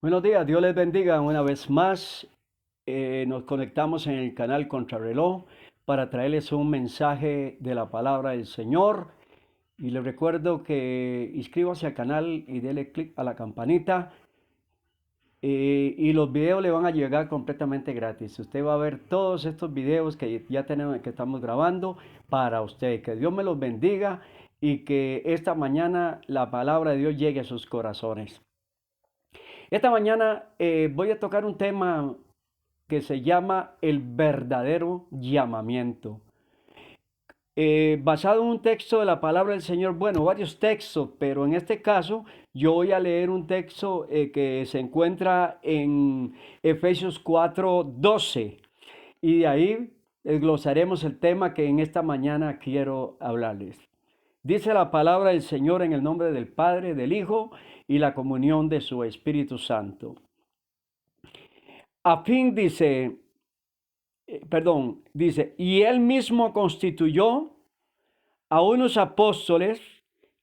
Buenos días, Dios les bendiga una vez más. Nos conectamos en el canal Contrarreloj para traerles un mensaje de la palabra del Señor. Y les recuerdo que inscríbanse al canal y denle clic a la campanita. Y los videos le van a llegar completamente gratis. Usted va a ver todos estos videos que ya tenemos, que estamos grabando para usted. Que Dios me los bendiga y que esta mañana la palabra de Dios llegue a sus corazones. Esta mañana voy a tocar un tema que se llama el verdadero llamamiento. Basado en un texto de la palabra del Señor, bueno, varios textos, pero en este caso yo voy a leer un texto que se encuentra en Efesios 4:12 y de ahí desglosaremos el tema que en esta mañana quiero hablarles. Dice la palabra del Señor en el nombre del Padre, del Hijo y la comunión de su Espíritu Santo. A fin dice, y él mismo constituyó a unos apóstoles,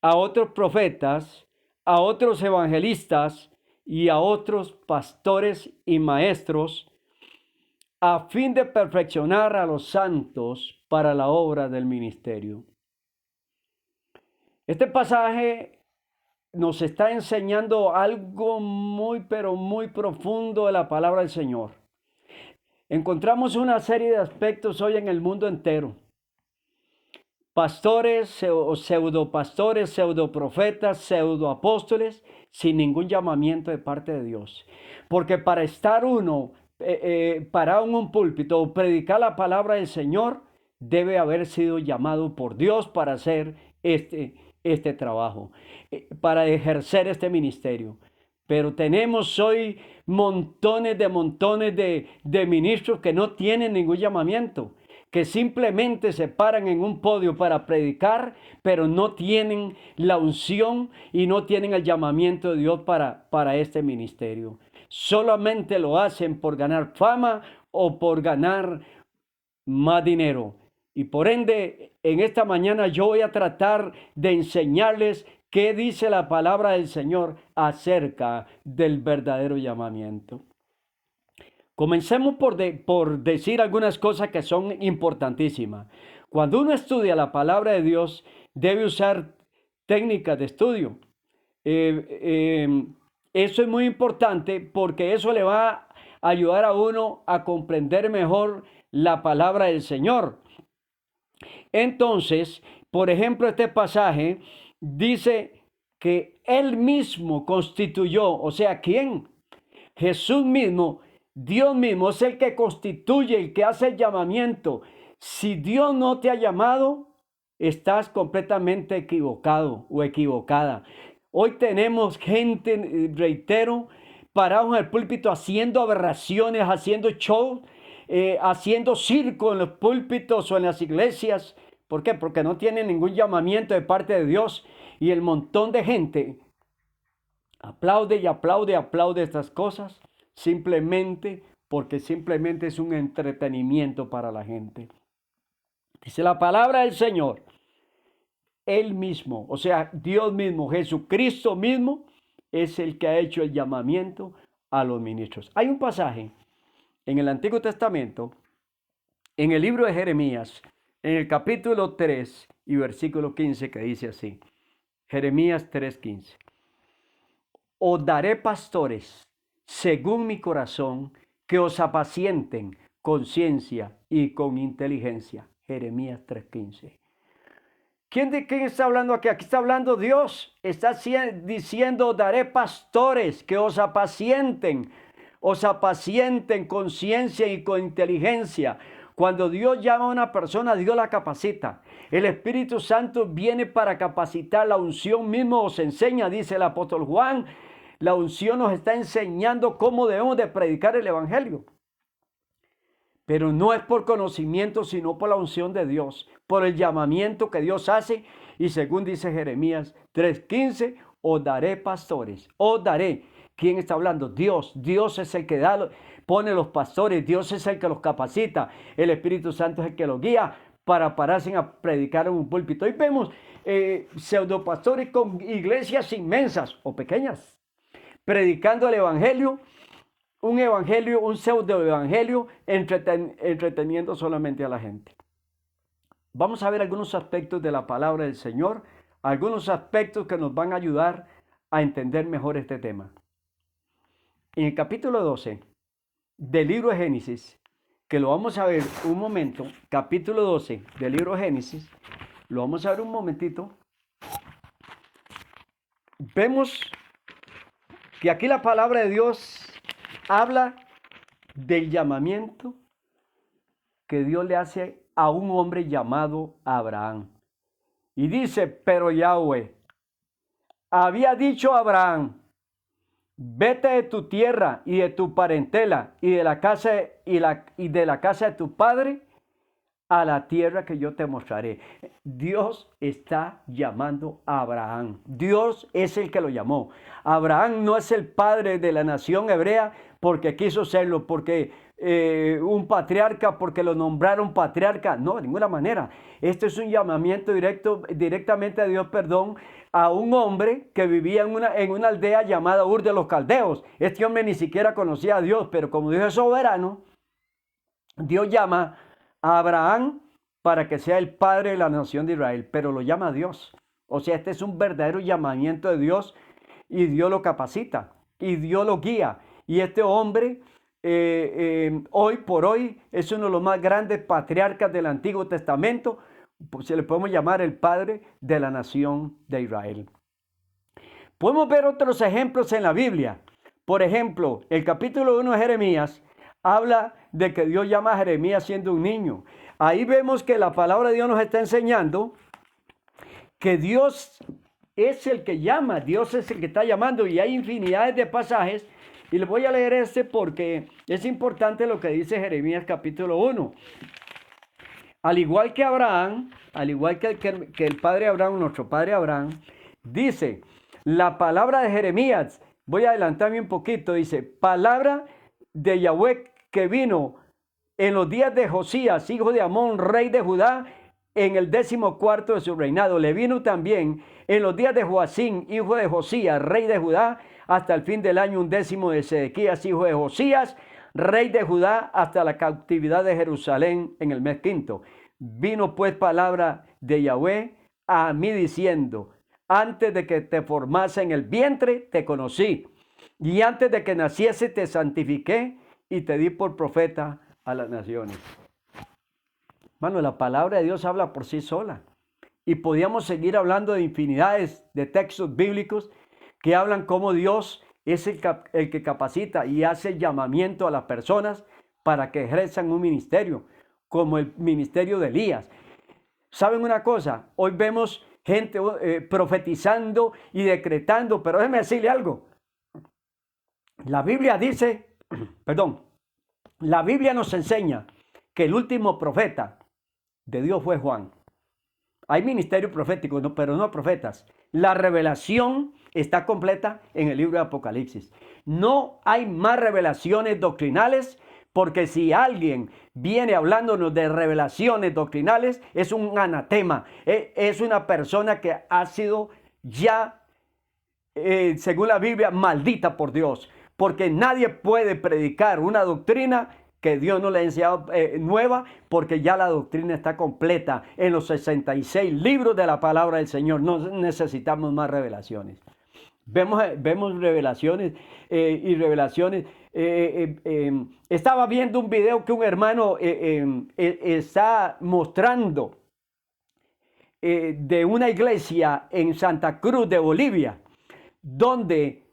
a otros profetas, a otros evangelistas y a otros pastores y maestros, a fin de perfeccionar a los santos para la obra del ministerio. Este pasaje nos está enseñando algo muy, pero muy profundo de la palabra del Señor. Encontramos una serie de aspectos hoy en el mundo entero. Pastores o pseudopastores, pseudoprofetas, pseudoapóstoles, sin ningún llamamiento de parte de Dios. Porque para estar uno parado en un púlpito o predicar la palabra del Señor, debe haber sido llamado por Dios para hacer este trabajo, para ejercer este ministerio. Pero tenemos hoy montones de ministros que no tienen ningún llamamiento, que simplemente se paran en un podio para predicar, pero no tienen la unción y no tienen el llamamiento de Dios para este ministerio. Solamente lo hacen por ganar fama o por ganar más dinero. Y por ende, en esta mañana yo voy a tratar de enseñarles qué dice la palabra del Señor acerca del verdadero llamamiento. Comencemos por decir algunas cosas que son importantísimas. Cuando uno estudia la palabra de Dios, debe usar técnicas de estudio. Eh, eh, Eso es muy importante porque eso le va a ayudar a uno a comprender mejor la palabra del Señor. Entonces, por ejemplo, este pasaje dice que Él mismo constituyó, o sea, ¿quién? Jesús mismo, Dios mismo es el que constituye, el que hace el llamamiento. Si Dios no te ha llamado, estás completamente equivocado o equivocada. Hoy tenemos gente, reitero, parados en el púlpito haciendo aberraciones, haciendo show, haciendo circo en los púlpitos o en las iglesias. ¿Por qué? Porque no tienen ningún llamamiento de parte de Dios y el montón de gente aplaude y aplaude estas cosas simplemente porque simplemente es un entretenimiento para la gente. Dice la palabra del Señor, Él mismo, o sea, Dios mismo, Jesucristo mismo, es el que ha hecho el llamamiento a los ministros. Hay un pasaje en el Antiguo Testamento, en el libro de Jeremías, en el capítulo 3 y versículo 15, que dice así, Jeremías 3:15. Os daré pastores según mi corazón, que os apacienten con ciencia y con inteligencia. Jeremías 3:15. ¿De quién está hablando aquí? Aquí está hablando Dios. Está diciendo, daré pastores que os apacienten con ciencia y con inteligencia. Cuando Dios llama a una persona, Dios la capacita. El Espíritu Santo viene para capacitar. La unción mismo os enseña, dice el apóstol Juan. La unción nos está enseñando cómo debemos de predicar el Evangelio. Pero no es por conocimiento, sino por la unción de Dios, por el llamamiento que Dios hace. Y según dice Jeremías 3:15, os daré pastores, os daré. ¿Quién está hablando? Dios. Dios es el que pone los pastores, Dios es el que los capacita. El Espíritu Santo es el que los guía para pararse a predicar en un púlpito. Y vemos pseudopastores con iglesias inmensas o pequeñas, predicando el evangelio, un pseudo evangelio, entreteniendo solamente a la gente. Vamos a ver algunos aspectos de la palabra del Señor, algunos aspectos que nos van a ayudar a entender mejor este tema. En el capítulo 12 del libro de Génesis, que lo vamos a ver un momento, capítulo 12 del libro de Génesis, lo vamos a ver un momentito. Vemos que aquí la palabra de Dios habla del llamamiento que Dios le hace a un hombre llamado Abraham. Y dice, pero Yahweh había dicho a Abraham, vete de tu tierra y de tu parentela y de la casa de tu padre a la tierra que yo te mostraré. Dios está llamando a Abraham. Dios es el que lo llamó. Abraham no es el padre de la nación hebrea porque quiso serlo, porque un patriarca, porque lo nombraron patriarca. No, de ninguna manera. Este es un llamamiento directamente a Dios, a un hombre que vivía en una aldea llamada Ur de los Caldeos. Este hombre ni siquiera conocía a Dios, pero como Dios es soberano, Dios llama a Abraham para que sea el padre de la nación de Israel, pero lo llama a Dios. O sea, este es un verdadero llamamiento de Dios y Dios lo capacita y Dios lo guía. Y este hombre hoy por hoy es uno de los más grandes patriarcas del Antiguo Testamento. Se le podemos llamar el padre de la nación de Israel. Podemos ver otros ejemplos en la Biblia. Por ejemplo, el capítulo 1 de Jeremías habla de que Dios llama a Jeremías siendo un niño. Ahí vemos que la palabra de Dios nos está enseñando que Dios es el que llama, Dios es el que está llamando, y hay infinidades de pasajes. Y les voy a leer este porque es importante lo que dice Jeremías capítulo 1. Al igual que Abraham, al igual que el padre Abraham, nuestro padre Abraham, dice la palabra de Jeremías, voy a adelantarme un poquito, dice, palabra de Yahweh que vino en los días de Josías, hijo de Amón, rey de Judá, en el 14º de su reinado. Le vino también en los días de Joacín, hijo de Josías, rey de Judá, hasta el fin del año 11 de Sedequías, hijo de Josías, rey de Judá, hasta la cautividad de Jerusalén en el mes 5. Vino pues palabra de Yahweh a mí diciendo, antes de que te formase en el vientre, te conocí, y antes de que naciese te santifiqué y te di por profeta a las naciones. Hermano, la palabra de Dios habla por sí sola. Y podíamos seguir hablando de infinidades de textos bíblicos que hablan cómo Dios es el que capacita y hace llamamiento a las personas para que ejerzan un ministerio, como el ministerio de Elías. ¿Saben una cosa? Hoy vemos gente profetizando y decretando, pero déjenme decirle algo. La Biblia dice, la Biblia nos enseña que el último profeta de Dios fue Juan. Hay ministerio profético, pero no profetas. La revelación está completa en el libro de Apocalipsis. No hay más revelaciones doctrinales, porque si alguien viene hablándonos de revelaciones doctrinales, es un anatema. Es una persona que ha sido ya, según la Biblia, maldita por Dios. Porque nadie puede predicar una doctrina que Dios no le ha enseñado nueva, porque ya la doctrina está completa en los 66 libros de la palabra del Señor. No necesitamos más revelaciones. Vemos revelaciones y revelaciones. Estaba viendo un video que un hermano está mostrando de una iglesia en Santa Cruz de Bolivia, donde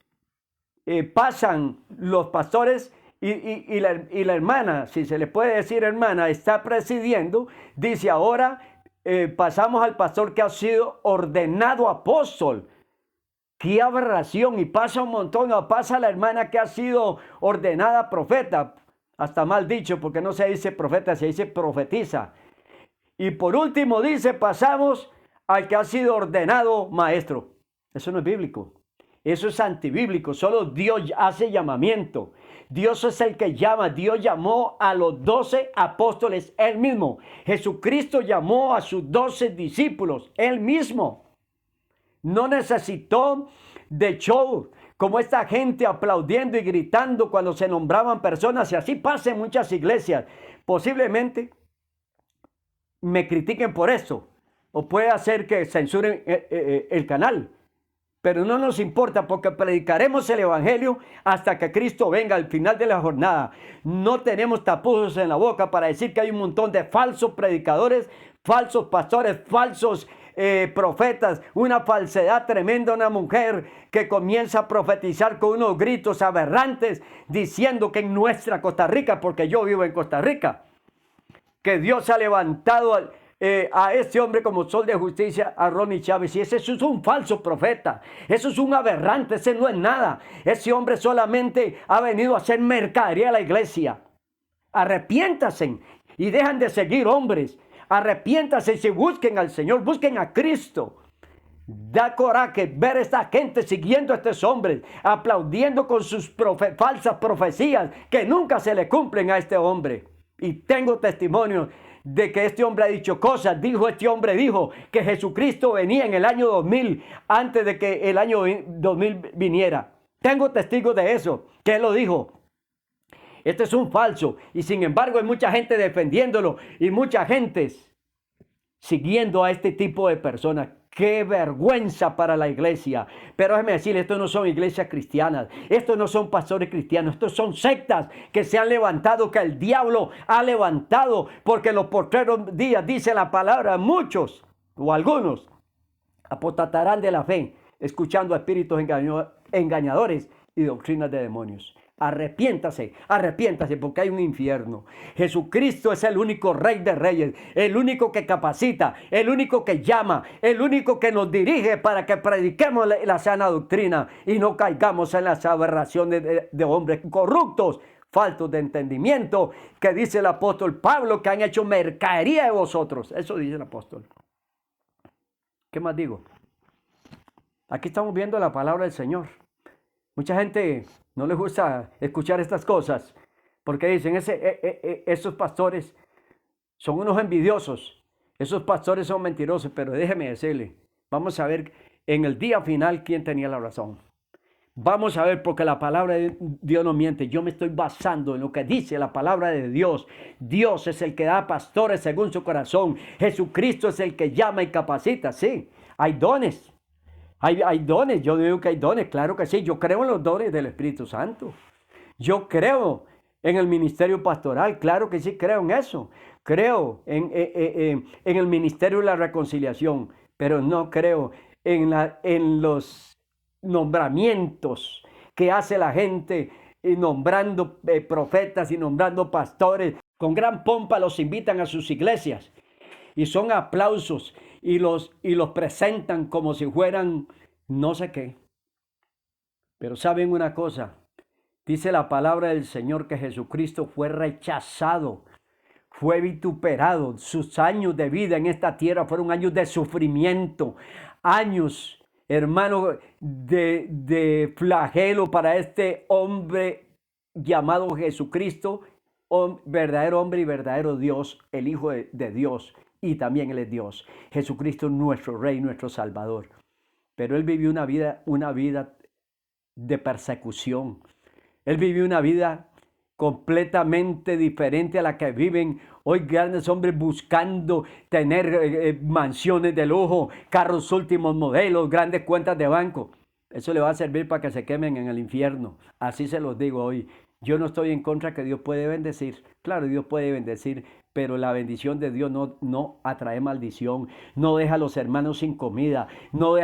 pasan los pastores y la hermana, si se le puede decir hermana, está presidiendo. Dice, ahora pasamos al pastor que ha sido ordenado apóstol. ¡Qué aberración! Y pasa un montón, o pasa la hermana que ha sido ordenada profeta, hasta mal dicho, porque no se dice profeta, se dice profetiza. Y por último dice, pasamos al que ha sido ordenado maestro. Eso no es bíblico, eso es antibíblico. Solo Dios hace llamamiento. Dios es el que llama. Dios llamó a los 12 apóstoles él mismo. Jesucristo llamó a sus 12 discípulos él mismo. No necesitó de show como esta gente aplaudiendo y gritando cuando se nombraban personas, y así pasa en muchas iglesias. Posiblemente me critiquen por eso, o puede hacer que censuren el canal. Pero no nos importa porque predicaremos el evangelio hasta que Cristo venga al final de la jornada. No tenemos tapujos en la boca para decir que hay un montón de falsos predicadores, falsos pastores, falsos profetas, una falsedad tremenda, una mujer que comienza a profetizar con unos gritos aberrantes diciendo que en nuestra Costa Rica, porque yo vivo en Costa Rica, que Dios ha levantado a este hombre como sol de justicia, a Ronnie Chávez, y ese es un falso profeta, eso es un aberrante, ese no es nada, ese hombre solamente ha venido a hacer mercadería a la iglesia. Arrepiéntanse y dejan de seguir hombres, arrepiéntanse y busquen al Señor, busquen a Cristo. Da coraje ver a esta gente siguiendo a estos hombres, aplaudiendo con sus falsas profecías que nunca se le cumplen a este hombre. Y tengo testimonio de que este hombre ha dicho cosas. Este hombre dijo que Jesucristo venía en el año 2000, antes de que el año 2000 viniera. Tengo testigos de eso, que él lo dijo. Este es un falso, y sin embargo hay mucha gente defendiéndolo, y mucha gente siguiendo a este tipo de personas. ¡Qué vergüenza para la iglesia! Pero déjeme decirle, estos no son iglesias cristianas, estos no son pastores cristianos, estos son sectas que se han levantado, que el diablo ha levantado, porque en los postreros días, dice la palabra, muchos o algunos apostatarán de la fe, escuchando a espíritus engañadores y doctrinas de demonios. Arrepiéntase, arrepiéntase, porque hay un infierno. Jesucristo es el único Rey de Reyes, el único que capacita, el único que llama, el único que nos dirige para que prediquemos la sana doctrina y no caigamos en las aberraciones de hombres corruptos, faltos de entendimiento, que dice el apóstol Pablo, que han hecho mercadería de vosotros. Eso dice el apóstol. ¿Qué más digo? Aquí estamos viendo la palabra del Señor. Mucha gente no les gusta escuchar estas cosas porque dicen, esos pastores son unos envidiosos, esos pastores son mentirosos, pero déjeme decirle, vamos a ver en el día final quién tenía la razón. Vamos a ver, porque la palabra de Dios no miente. Yo me estoy basando en lo que dice la palabra de Dios. Dios es el que da pastores según su corazón. Jesucristo es el que llama y capacita. Sí, hay dones. Hay dones, yo digo que hay dones, claro que sí. Yo creo en los dones del Espíritu Santo. Yo creo en el ministerio pastoral, claro que sí, creo en eso. Creo en el ministerio de la reconciliación, pero no creo en los nombramientos que hace la gente, nombrando profetas y nombrando pastores. Con gran pompa los invitan a sus iglesias y son aplausos. Y los presentan como si fueran no sé qué. Pero saben una cosa, dice la palabra del Señor que Jesucristo fue rechazado, fue vituperado. Sus años de vida en esta tierra fueron años de sufrimiento, años, hermano, de flagelo para este hombre llamado Jesucristo, verdadero hombre y verdadero Dios, el Hijo de Dios. Y también Él es Dios. Jesucristo es nuestro Rey, nuestro Salvador. Pero Él vivió una vida de persecución. Él vivió una vida completamente diferente a la que viven hoy grandes hombres buscando tener mansiones de lujo, carros últimos modelos, grandes cuentas de banco. Eso le va a servir para que se quemen en el infierno. Así se los digo hoy. Yo no estoy en contra que Dios puede bendecir. Claro, Dios puede bendecir, pero la bendición de Dios no atrae maldición, no deja a los hermanos sin comida, no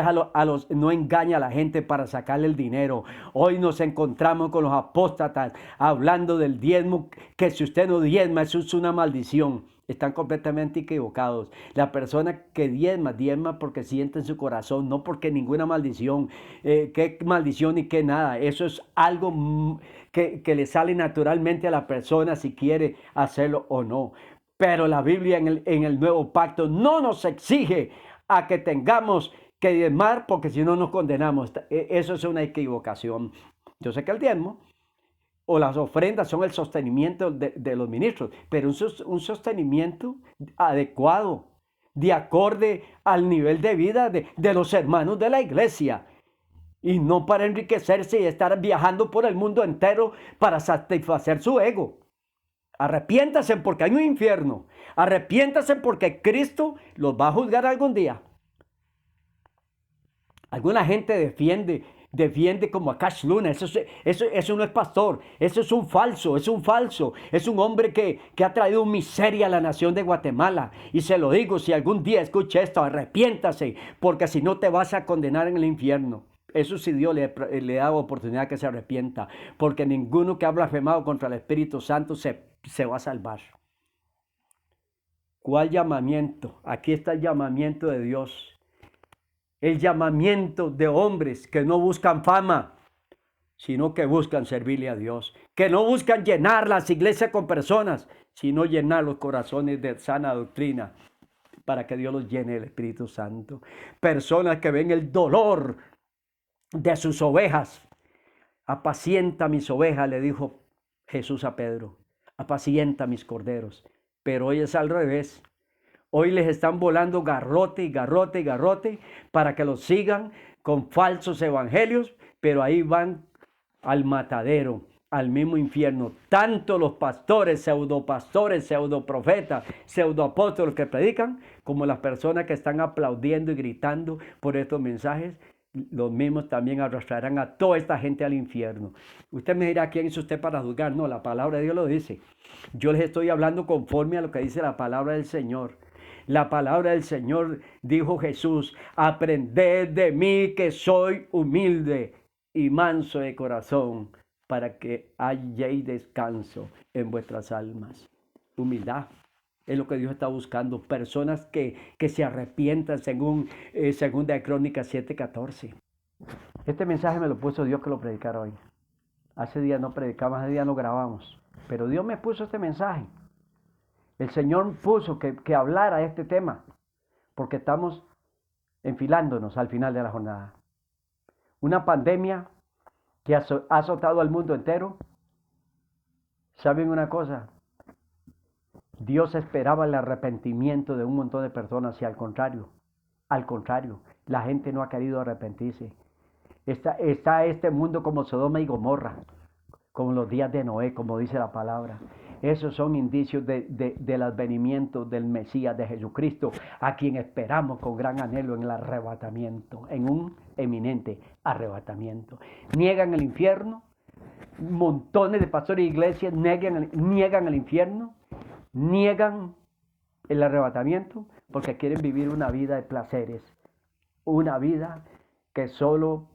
engaña a la gente para sacarle el dinero. Hoy nos encontramos con los apóstatas hablando del diezmo, que si usted no diezma, eso es una maldición. Están completamente equivocados. La persona que diezma porque siente en su corazón, no porque ninguna maldición, qué maldición y qué nada. Eso es algo que le sale naturalmente a la persona si quiere hacerlo o no. Pero la Biblia en el Nuevo Pacto no nos exige a que tengamos que diezmar, porque si no nos condenamos. Eso es una equivocación. Yo sé que el diezmo o las ofrendas son el sostenimiento de los ministros, pero un sostenimiento adecuado, de acorde al nivel de vida de los hermanos de la iglesia. y no para enriquecerse y estar viajando por el mundo entero para satisfacer su ego. Arrepiéntase porque hay un infierno. Arrepiéntase porque Cristo los va a juzgar algún día. Alguna gente defiende como a Cash Luna. Eso no es pastor. Eso es un falso, es un falso. Es un hombre que ha traído miseria a la nación de Guatemala. Y se lo digo, si algún día escucha esto, arrepiéntase, porque si no te vas a condenar en el infierno. Eso sí Dios le da oportunidad que se arrepienta, porque ninguno que ha blasfemado contra el Espíritu Santo se va a salvar. ¿Cuál llamamiento? Aquí está el llamamiento de Dios. El llamamiento de hombres que no buscan fama, sino que buscan servirle a Dios. Que no buscan llenar las iglesias con personas, sino llenar los corazones de sana doctrina, para que Dios los llene del Espíritu Santo. Personas que ven el dolor de sus ovejas. Apacienta mis ovejas, le dijo Jesús a Pedro. Apacienta mis corderos. Pero hoy es al revés. Hoy les están volando garrote y garrote y garrote para que los sigan con falsos evangelios, pero ahí van al matadero, al mismo infierno. Tanto los pastores, pseudoprofetas, pseudoapóstoles que predican, como las personas que están aplaudiendo y gritando por estos mensajes, los mismos también arrastrarán a toda esta gente al infierno. Usted me dirá, ¿quién es usted para juzgar? No, la palabra de Dios lo dice. Yo les estoy hablando conforme a lo que dice la palabra del Señor. La palabra del Señor, dijo Jesús, aprended de mí que soy humilde y manso de corazón, para que halléis descanso en vuestras almas. Humildad es lo que Dios está buscando. Personas que se arrepientan, según Segunda de Crónicas 7:14. Este mensaje me lo puso Dios que lo predicara hoy. Hace días no predicamos, hace días no grabamos, pero Dios me puso este mensaje. El Señor puso que hablara este tema, porque estamos enfilándonos al final de la jornada. Una pandemia que ha azotado al mundo entero. ¿Saben una cosa? Dios esperaba el arrepentimiento de un montón de personas y al contrario, la gente no ha querido arrepentirse. Está este mundo como Sodoma y Gomorra, como los días de Noé, como dice la palabra. Esos son indicios del advenimiento del Mesías, de Jesucristo, a quien esperamos con gran anhelo en el arrebatamiento, en un eminente arrebatamiento. Niegan el infierno, montones de pastores de iglesias niegan el infierno, niegan el arrebatamiento, porque quieren vivir una vida de placeres, una vida que solo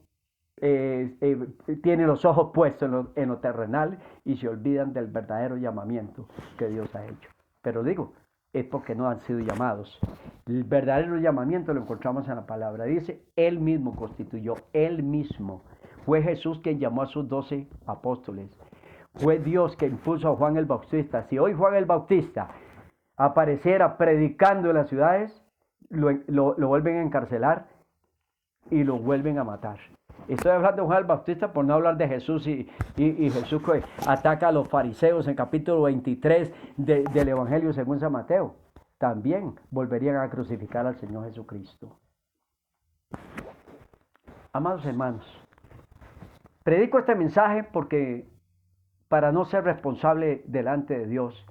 tiene los ojos puestos en lo terrenal y se olvidan del verdadero llamamiento que Dios ha hecho. Pero digo, es porque no han sido llamados. El verdadero llamamiento lo encontramos en la palabra. Dice, Él mismo constituyó, Él mismo. Fue Jesús quien llamó a sus 12 apóstoles. Fue Dios quien puso a Juan el Bautista. Si hoy Juan el Bautista apareciera predicando en las ciudades, lo vuelven a encarcelar y lo vuelven a matar. Estoy hablando de Juan el Bautista por no hablar de Jesús y Jesús que ataca a los fariseos en capítulo 23 del Evangelio según San Mateo. También volverían a crucificar al Señor Jesucristo. Amados hermanos, predico este mensaje porque para no ser responsable delante de Dios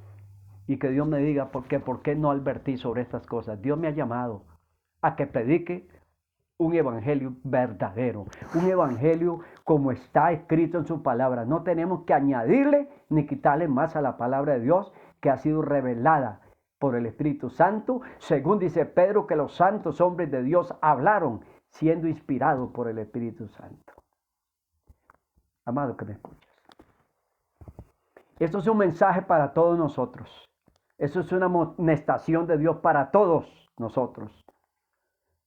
y que Dios me diga por qué no advertí sobre estas cosas. Dios me ha llamado a que predique un evangelio verdadero, un evangelio como está escrito en su palabra. No tenemos que añadirle ni quitarle más a la palabra de Dios que ha sido revelada por el Espíritu Santo, según dice Pedro, que los santos hombres de Dios hablaron siendo inspirados por el Espíritu Santo. Amado que me escuchas, esto es un mensaje para todos nosotros. Esto es una amonestación de Dios para todos nosotros.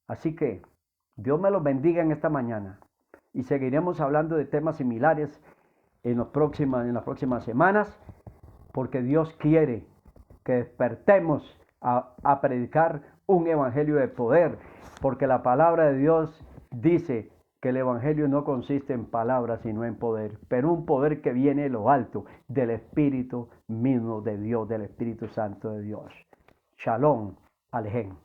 Así que Dios me los bendiga en esta mañana y seguiremos hablando de temas similares en las próximas semanas, porque Dios quiere que despertemos a predicar un evangelio de poder, porque la palabra de Dios dice que el evangelio no consiste en palabras sino en poder, pero un poder que viene de lo alto, del Espíritu mismo de Dios, del Espíritu Santo de Dios. Shalom, Alejem.